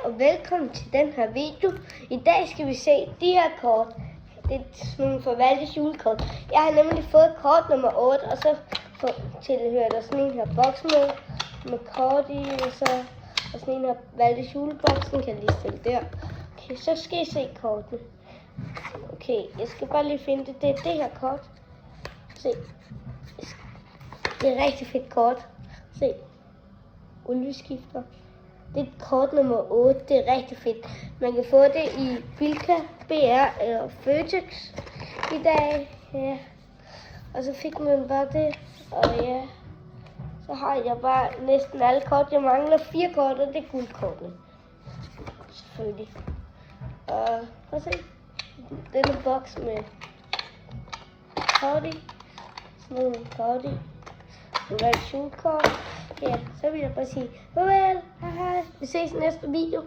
og velkommen til den her video. I dag skal vi se de her kort. Det er sådan nogle forvaltes julekort. Jeg har nemlig fået kort nummer 8, og så tilhører der sådan en her boks med kort i, og sådan en her valgtes juleboks. Den kan jeg lige stille der. Okay, så skal I se kortene. Okay, jeg skal bare lige finde det. Det er det her kort. Se. Det er et rigtig fedt kort. Se. Olieskifter. Det er kort nummer 8. Det er rigtig fedt. Man kan få det i Bilka, BR eller Føtex i dag. Ja. Og så fik man bare det. Og ja, så har jeg bare næsten alle kort. Jeg mangler 4 kort, og det er guldkortene. Selvfølgelig. Og prøv at se. Denne boks med kort i. Sådan nogle kort i. Det var et julekort. Ja, så vil jeg bare sige farvel. Hej hej. Vi ses i næste video.